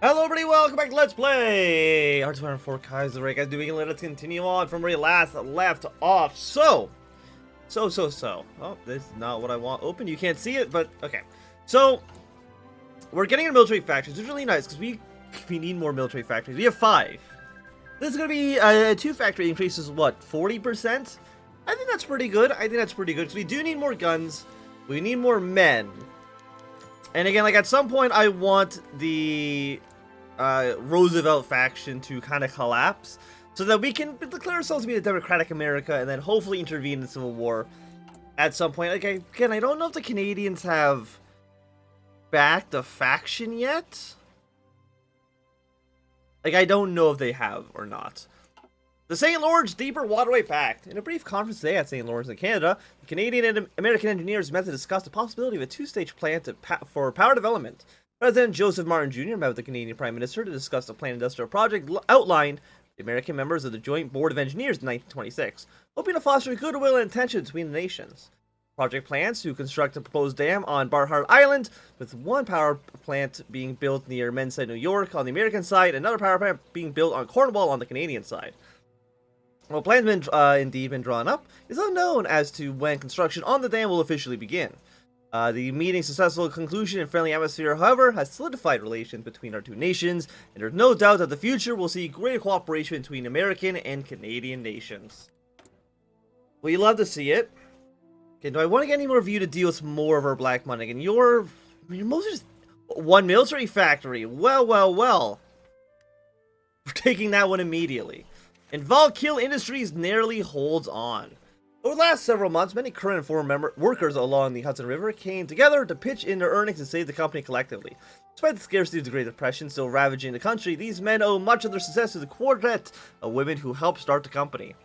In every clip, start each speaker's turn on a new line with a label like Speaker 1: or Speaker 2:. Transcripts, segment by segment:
Speaker 1: Hello everybody, welcome back to Let's Play RGFX Kaiserreich. Guys, doing it. Let's continue on from where we last left off. So. Oh, this is not what I want open. You can't see it, but okay. So, we're getting into military factories, which is really nice because we need more military factories. We have 5. This is going to be a 2 factory increases, what, 40%? I think that's pretty good. Because we do need more guns. We need more men. And again, like at some point, I want the Roosevelt faction to kind of collapse so that we can declare ourselves to be a democratic America and then hopefully intervene in the Civil War at some point. Like, again, I don't know if the Canadians have backed a faction yet. Like, I don't know if they have or not. The St. Lawrence Deeper Waterway Pact. In a brief conference today at St. Lawrence in Canada, the Canadian and American engineers met to discuss the possibility of a 2-stage plan for power development. President Joseph Martin Jr. met with the Canadian Prime Minister to discuss the planned industrial project outlined by the American members of the Joint Board of Engineers in 1926, hoping to foster goodwill and tension between the nations. Project plans to construct a proposed dam on Barnard Island, with one power plant being built near Mensah, New York on the American side, and another power plant being built on Cornwall on the Canadian side. While plans have indeed been drawn up, it's unknown as to when construction on the dam will officially begin. The meeting's successful conclusion and friendly atmosphere, however, has solidified relations between our two nations, and there's no doubt that the future will see greater cooperation between American and Canadian nations. Well, you love to see it. Okay, do I want to get any more of you to deal with more of our black money? And you're mostly just one military factory. Well. We're taking that one immediately. And Volkill Industries narrowly holds on. Over the last several months, many current and former workers along the Hudson River came together to pitch in their earnings and save the company collectively. Despite the scarcity of the Great Depression still ravaging the country, these men owe much of their success to the quartet of women who helped start the company.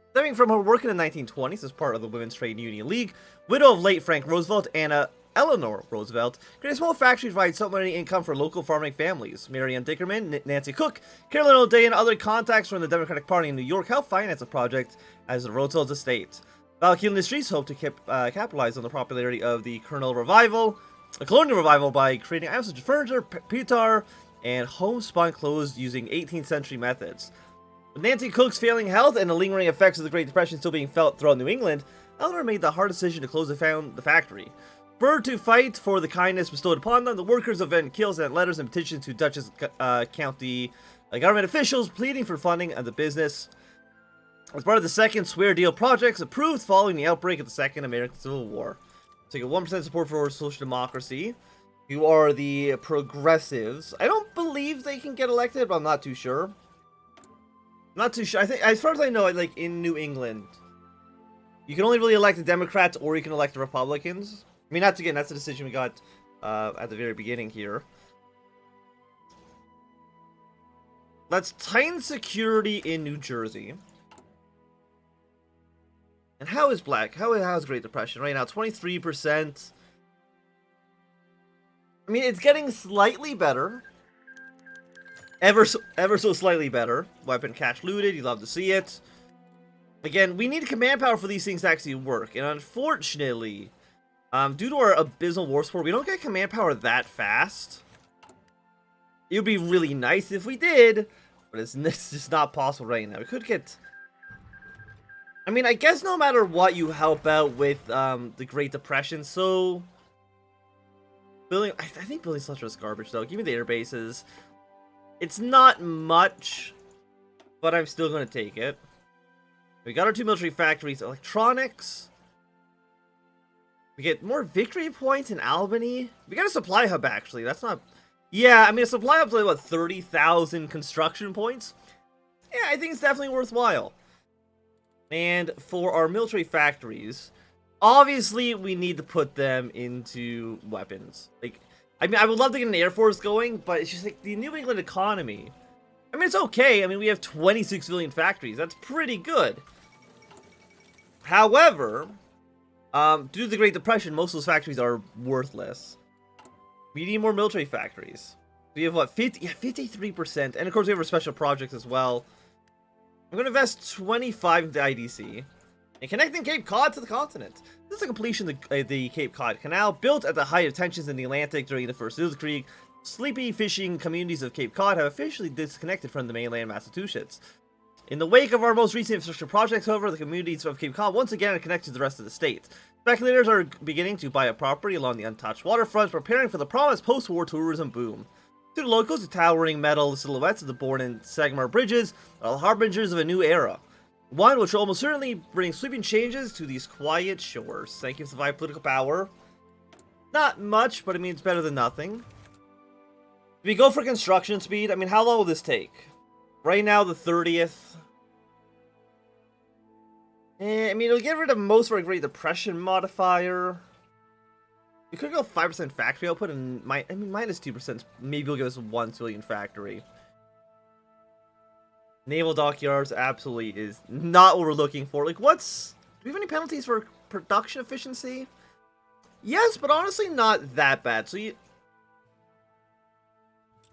Speaker 1: Stemming from her work in the 1920s as part of the Women's Trade Union League, widow of late Frank Roosevelt, Anna Eleanor Roosevelt, created a small factory to provide supplementary income for local farming families. Mary Ann Dickerman, Nancy Cook, Carolyn O'Day, and other contacts from the Democratic Party in New York helped finance the project as the Roosevelt's estate. Volkill Industries hoped to capitalize on the popularity of the colonial revival by creating items such as furniture, pewter, and homespun clothes using 18th century methods. With Nancy Cook's failing health and the lingering effects of the Great Depression still being felt throughout New England, Eleanor made the hard decision to close the factory. Spurred to fight for the kindness bestowed upon them, the workers of Van Kiel sent letters and petitions to Dutchess County government officials pleading for funding of the business. As part of the second Swear Deal projects approved following the outbreak of the Second American Civil War. So you get 1% support for social democracy. You are the progressives. I don't believe they can get elected, but I'm not too sure. I think, as far as I know, like in New England, you can only really elect the Democrats or you can elect the Republicans. I mean, that's the decision we got at the very beginning here. Let's tighten security in New Jersey. And how is Great Depression right now? 23%. I mean, it's getting slightly better. Ever so slightly better. Weapon cache looted. You love to see it. Again, we need command power for these things to actually work. And unfortunately, due to our abysmal war support, we don't get command power that fast. It would be really nice if we did, but it's just not possible right now. We could get... I mean, I guess no matter what, you help out with the Great Depression, so... I think building Celestial is garbage, though. Give me the air bases. It's not much, but I'm still going to take it. We got our 2 military factories. Electronics. We get more victory points in Albany. We got a supply hub, actually. That's not... Yeah, I mean, a supply hub's like, what, 30,000 construction points? Yeah, I think it's definitely worthwhile. And for our military factories, obviously we need to put them into weapons. Like, I mean, I would love to get an Air Force going, but it's just like the New England economy. I mean, it's okay. I mean, we have 26 civilian factories. That's pretty good. However, due to the Great Depression, most of those factories are worthless. We need more military factories. We have what, 53%, and of course we have our special projects as well. I'm going to invest 25 into IDC and connecting Cape Cod to the continent. This is the completion of the Cape Cod Canal, built at the height of tensions in the Atlantic during the First Krieg. sleepy fishing communities of Cape Cod have officially disconnected from the mainland Massachusetts. In the wake of our most recent infrastructure projects, however, the communities of Cape Cod once again are connected to the rest of the state. Speculators are beginning to buy up property along the untouched waterfront, preparing for the promised post-war tourism boom. To the locals, the towering metal silhouettes of the Bourne and Sagamore bridges are the harbingers of a new era. One which will almost certainly bring sweeping changes to these quiet shores. Thank you for the political power. Not much, but I mean, it's better than nothing. If we go for construction speed, I mean, how long will this take? Right now, the 30th. I mean, it'll get rid of most of our Great Depression modifier. We could go 5% factory output and minus 2%. Maybe will give us 1 civilian factory. Naval dockyards absolutely is not what we're looking for. Like, do we have any penalties for production efficiency? Yes, but honestly not that bad. So I'm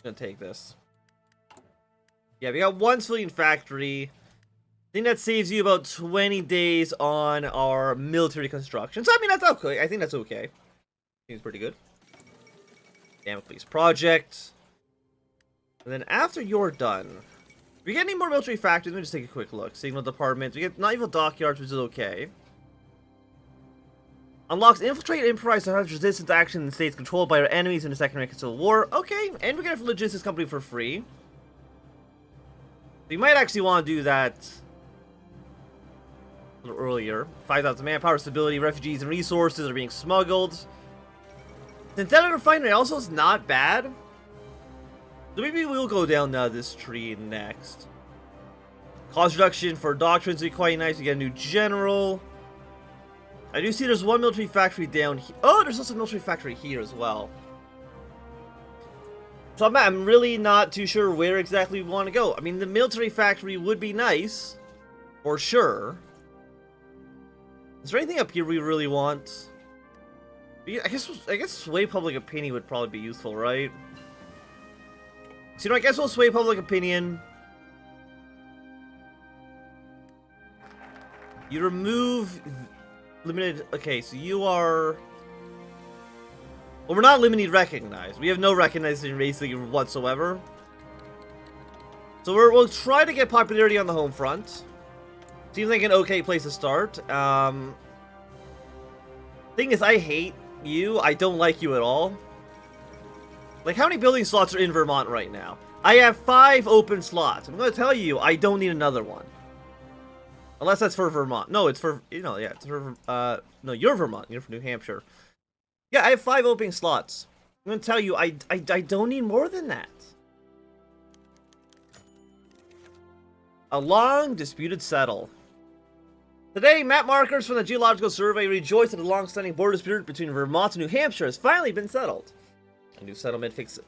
Speaker 1: gonna take this. Yeah, we got 1 civilian factory. I think that saves you about 20 days on our military construction. So I mean, that's okay. I think that's okay. Seems pretty good. Damocles project. And then after you're done, if we get any more military factories, let me just take a quick look. Signal department. We get naval dockyards, which is okay. Unlocks infiltrate and improvise to resistance action in states controlled by our enemies in the Second American Civil War. Okay, and we get it from logistics company for free. We might actually want to do that a little earlier. 5,000 manpower, stability, refugees and resources are being smuggled. Synthetic refinery also is not bad. So maybe we'll go down this tree next. Cost reduction for doctrines would be quite nice. We get a new general. I do see there's 1 military factory down here. Oh, there's also a military factory here as well. So I'm really not too sure where exactly we want to go. I mean, the military factory would be nice, for sure. Is there anything up here we really want? I guess sway public opinion would probably be useful, right? So, you know, I guess we'll sway public opinion. You remove limited. Okay, so you are. Well, we're not limited recognized. We have no recognition basically whatsoever. So we'll try to get popularity on the home front. Seems like an okay place to start. Thing is, I hate you. I don't like you at all. Like, how many building slots are in Vermont right now? I have 5 open slots. I'm going to tell you, I don't need another one. Unless that's for Vermont. No, it's for, you know, yeah, it's for, no, you're Vermont. You're from New Hampshire. Yeah, I have 5 open slots. I'm going to tell you, I don't need more than that. A long disputed settle. Today, map markers from the Geological Survey rejoice that the long-standing border dispute between Vermont and New Hampshire has finally been settled. A new settlement fixes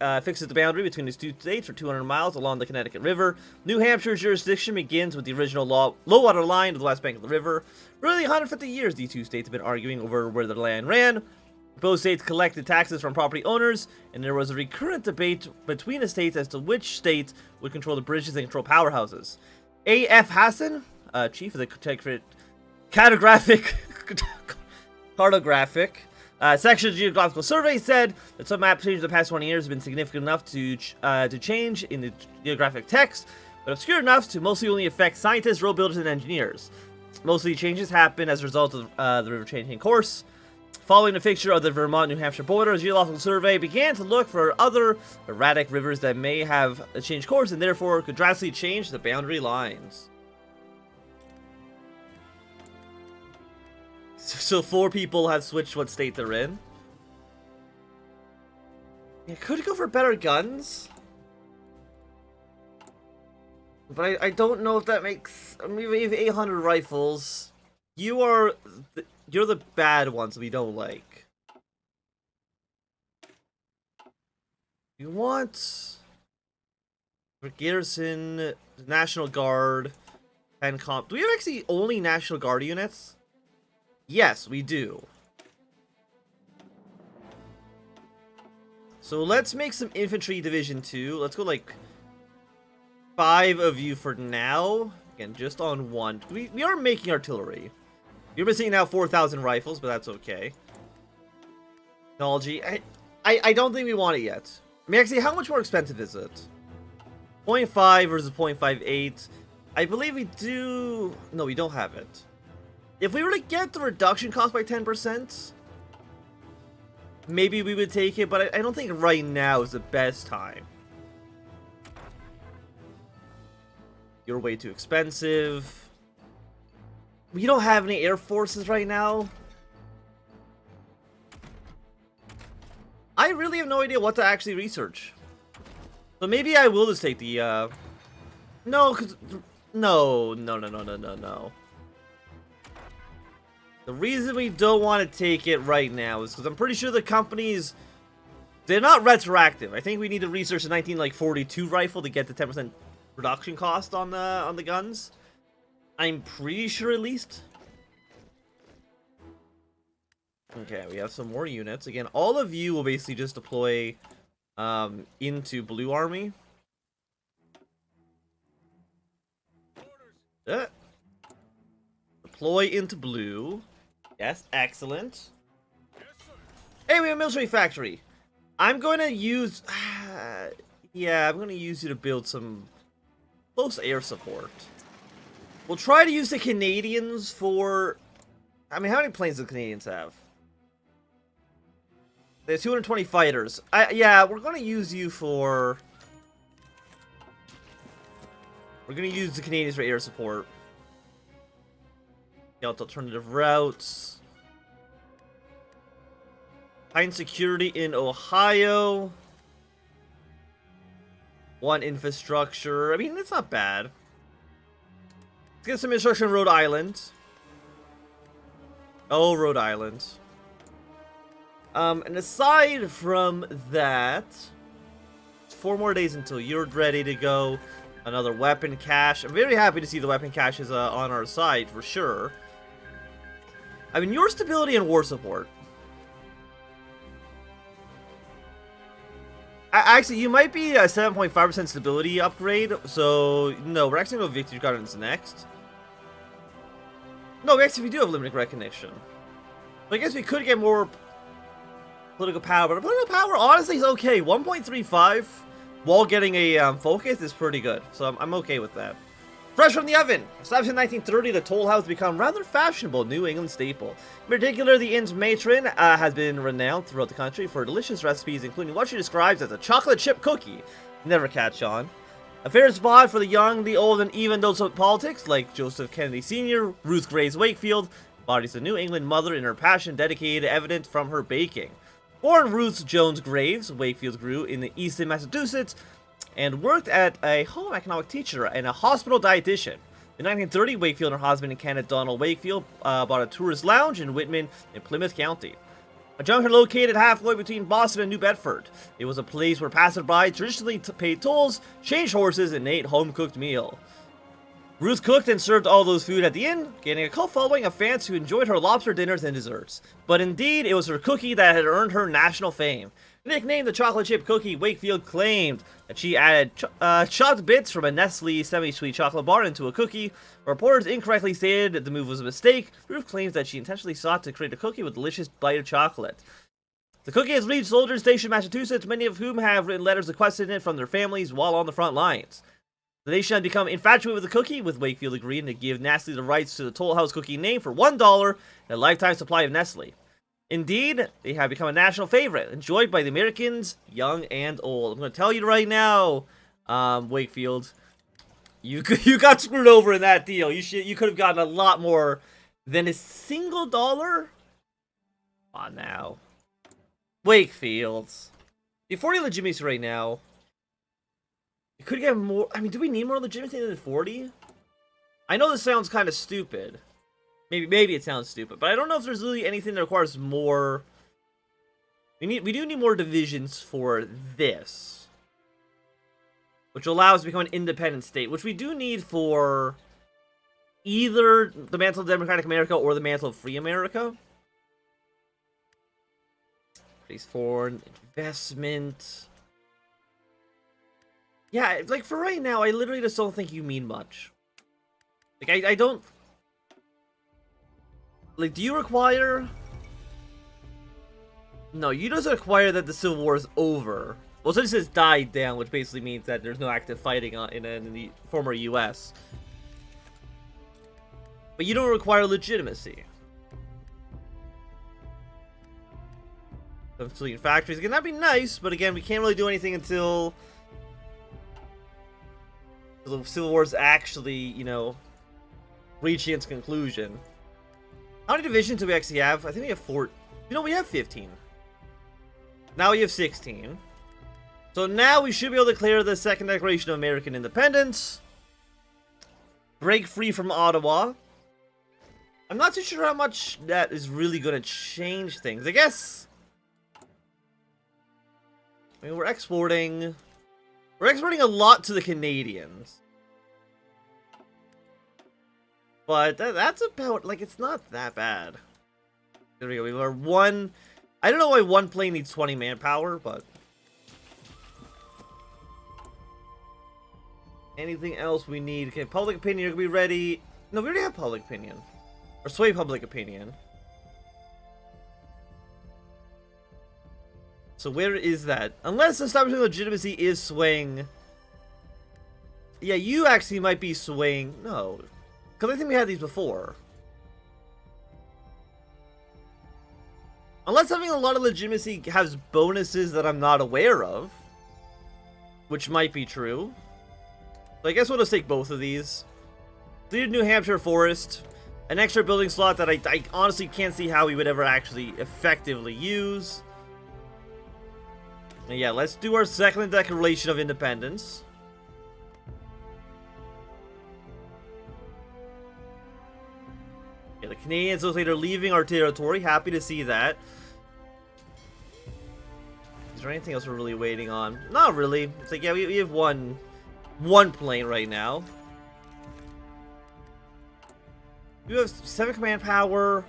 Speaker 1: the boundary between these 2 states for 200 miles along the Connecticut River. New Hampshire's jurisdiction begins with the original low water line of the west bank of the river. For nearly 150 years, these 2 states have been arguing over where the land ran. Both states collected taxes from property owners, and there was a recurrent debate between the states as to which state would control the bridges and control powerhouses. A.F. Hassan, chief of the cartographic section of the Geographical Survey, said that some map changes in the past 20 years have been significant enough to change in the geographic text, but obscure enough to mostly only affect scientists, road builders, and engineers. Most of the changes happen as a result of the river changing course. Following the fixture of the Vermont-New Hampshire border, the Geological Survey began to look for other erratic rivers that may have changed course and therefore could drastically change the boundary lines. So 4 people have switched what state they're in. Yeah, could go for better guns. But I don't know if that makes... I mean, we have 800 rifles. You're the bad ones we don't like. You want... For garrison, National Guard, and comp... Do we have actually only National Guard units? Yes, we do. So let's make some infantry division 2. Let's go like 5 of you for now. Again, just on 1. We are making artillery. You're missing now 4,000 rifles, but that's okay. Technology. I don't think we want it yet. I mean, actually, how much more expensive is it? 0.5 versus 0.58. I believe we do... No, we don't have it. If we were to get the reduction cost by 10%, maybe we would take it, but I don't think right now is the best time. You're way too expensive. We don't have any air forces right now. I really have no idea what to actually research. So maybe I will just take the, No, because... No. The reason we don't want to take it right now is because I'm pretty sure the companies... They're not retroactive. I think we need to research the 1942 rifle to get the 10% production cost on the guns. I'm pretty sure, at least. Okay, we have some more units. Again, all of you will basically just deploy into Blue Army. Deploy into Blue. Yes, excellent. Hey, we have a military factory. I'm going to use... yeah, I'm going to use you to build some close air support. We'll try to use the Canadians for... I mean, how many planes do the Canadians have? They have 220 fighters. Yeah, we're going to use you for... We're going to use the Canadians for air support. Get alternative routes. Find security in Ohio. One infrastructure. I mean, it's not bad. Let's get some infrastructure in Rhode Island. Oh, Rhode Island. And aside from that, it's 4 more days until you're ready to go. Another weapon cache. I'm very happy to see the weapon cache is on our side, for sure. I mean, your stability and war support. Actually, you might be a 7.5% stability upgrade, so no, we're actually going to go Victory Gardens next. No, we do have limited recognition. But I guess we could get more political power, but political power honestly is okay. 1.35 while getting a focus is pretty good, so I'm okay with that. Fresh from the oven! Established in 1930, the toll house has become rather fashionable New England staple. In particular, the inn's matron has been renowned throughout the country for delicious recipes, including what she describes as a chocolate chip cookie. Never catch on. A favorite spot for the young, the old, and even those of politics, like Joseph Kennedy Sr., Ruth Grace Wakefield, embodies the New England mother in her passion dedicated evident from her baking. Born Ruth Jones Graves, Wakefield grew in Easton, Massachusetts, and worked at a home economic teacher and a hospital dietitian. In 1930, Wakefield and her husband and Kenneth Donald Wakefield bought a tourist lounge in Whitman in Plymouth County, a junction located halfway between Boston and New Bedford. It was a place where passersby traditionally paid tolls, changed horses, and ate home-cooked meal. Ruth cooked and served all those food at the inn, gaining a cult following of fans who enjoyed her lobster dinners and desserts. But indeed, it was her cookie that had earned her national fame. Nicknamed the chocolate chip cookie, Wakefield claimed that she added chopped bits from a Nestle semi-sweet chocolate bar into a cookie. Reporters incorrectly stated the move was a mistake. Ruth claims that she intentionally sought to create a cookie with a delicious bite of chocolate. The cookie has reached soldiers stationed in Massachusetts, many of whom have written letters requesting it from their families while on the front lines. The nation had become infatuated with the cookie, with Wakefield agreeing to give Nestle the rights to the Toll House cookie name for $1 and a lifetime supply of Nestle. Indeed, they have become a national favorite, enjoyed by the Americans, young and old. I'm going to tell you right now, Wakefield, you got screwed over in that deal. You could have gotten a lot more than a single dollar. Come on now, Wakefield. The 40 legitimacy right now. You could get more. I mean, do we need more legitimacy than 40? I know this sounds kind of stupid. Maybe it sounds stupid, but I don't know if there's really anything that requires more. We do need more divisions for this, which allows us to become an independent state, which we do need for either the mantle of Democratic America or the mantle of Free America. Please, foreign investment. Yeah, like for right now, I literally just don't think you mean much. Like I don't. Like, do you require... No, you just require that the Civil War is over. Well, since it's died down, which basically means that there's no active fighting in the former U.S. But you don't require legitimacy. Civilian factories. Again, that'd be nice, but again, we can't really do anything until the Civil War is actually, you know, reaching its conclusion. How many divisions do we actually have? I think we have 4. You know, we have 15. Now we have 16. So now we should be able to declare the Second Declaration of American Independence. Break free from Ottawa. I'm not too sure how much that is really going to change things. I guess... I mean, we're exporting a lot to the Canadians. But that's about, like, it's not that bad. There we go. We are one... I don't know why one plane needs 20 manpower, but... Anything else we need? Okay, public opinion, are we ready? No, we already have public opinion. Or sway public opinion. So where is that? Unless establishing legitimacy is swaying... Yeah, you actually might be swaying... No. Because I think we had these before. Unless having a lot of legitimacy has bonuses that I'm not aware of. Which might be true. So I guess we'll just take both of these. Cleared New Hampshire Forest. An extra building slot that I honestly can't see how we would ever actually effectively use. And yeah, let's do our Second Declaration of Independence. Yeah, the Canadians looks like they're leaving our territory. Happy to see that. Is there anything else we're really waiting on? Not really. It's like, yeah, we have one plane right now. We have 7 command power.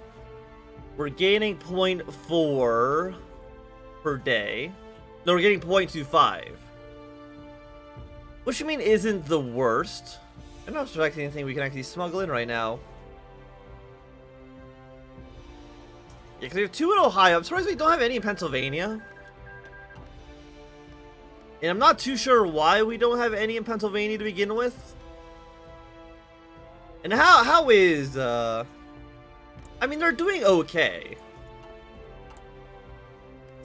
Speaker 1: We're gaining 0.4 per day. No, we're getting 0.25. Which I mean isn't the worst. I don't know if there's anything we can actually smuggle in right now. Yeah, because we have 2 in Ohio. I'm surprised we don't have any in Pennsylvania. And I'm not too sure why we don't have any in Pennsylvania to begin with. And how is, I mean, they're doing okay.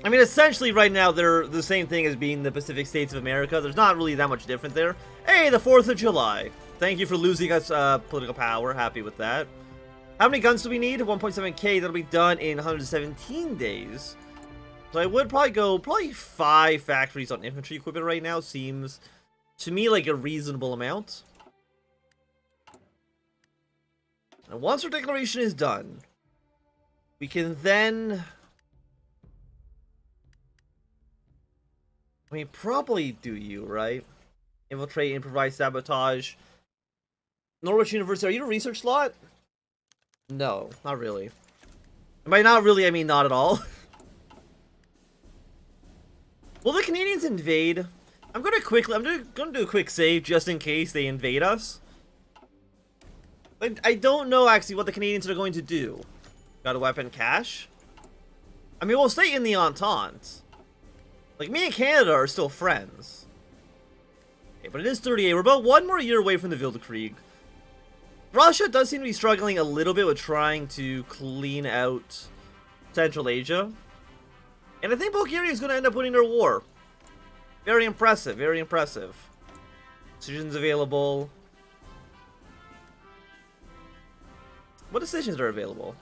Speaker 1: I mean, essentially right now they're the same thing as being the Pacific States of America. There's not really that much different there. Hey, the 4th of July. Thank you for losing us political power. Happy with that. How many guns do we need? 1.7k. That'll be done in 117 days. So I would probably go 5 factories on infantry equipment right now. Seems to me like a reasonable amount. And once our declaration is done, we can then... I mean, probably do you, right? Infiltrate, improvise, sabotage. Norwich University, are you a research slot? No, not really. And by not really, I mean not at all. Will the Canadians invade? I'm gonna do a quick save just in case they invade us. I don't know actually what the Canadians are going to do. Got a weapon cache? I mean, we'll stay in the Entente. Like, me and Canada are still friends. Okay, but it is 38. We're about 1 more year away from the Wilderkrieg. Russia does seem to be struggling a little bit with trying to clean out Central Asia. And I think Bulgaria is going to end up winning their war. Very impressive, very impressive. Decisions available. What decisions are available?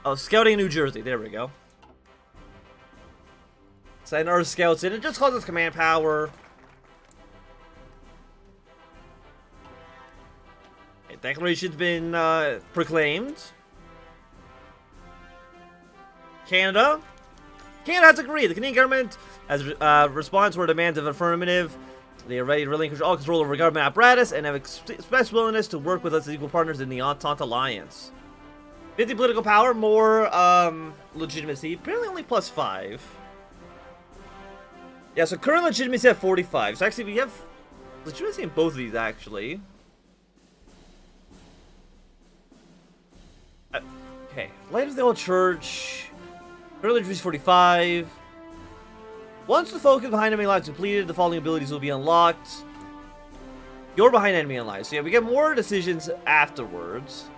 Speaker 1: Oh, scouting in New Jersey. There we go. Send our scouts in. It just calls us command power. Okay, declaration's been proclaimed. Canada has agreed. The Canadian government has responded to our demands of affirmative. They are ready to relinquish all control over government apparatus and have expressed willingness to work with us as equal partners in the Entente Alliance. 50 political power, more legitimacy. Apparently only +5. Yeah, so current legitimacy at 45. So actually we have legitimacy in both of these actually. Okay, Light of the Old Church. Current legitimacy 45. Once the focus behind enemy lines completed, the following abilities will be unlocked. You're behind enemy lines. So yeah, we get more decisions afterwards.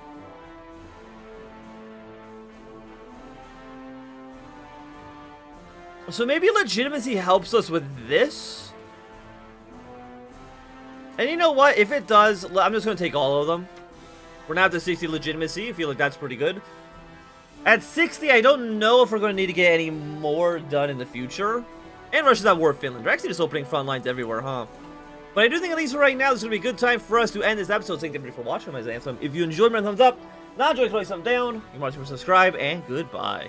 Speaker 1: So maybe legitimacy helps us with this? And you know what? If it does, I'm just going to take all of them. We're now up to 60 legitimacy. I feel like that's pretty good. At 60, I don't know if we're going to need to get any more done in the future. And Russia's at war with Finland. They're actually just opening front lines everywhere, huh? But I do think, at least for right now, this is going to be a good time for us to end this episode. Thank you for watching. My name is Anthem. If you enjoyed, my thumbs up. Not enjoyed, thumbs down. You're more to subscribe, and goodbye.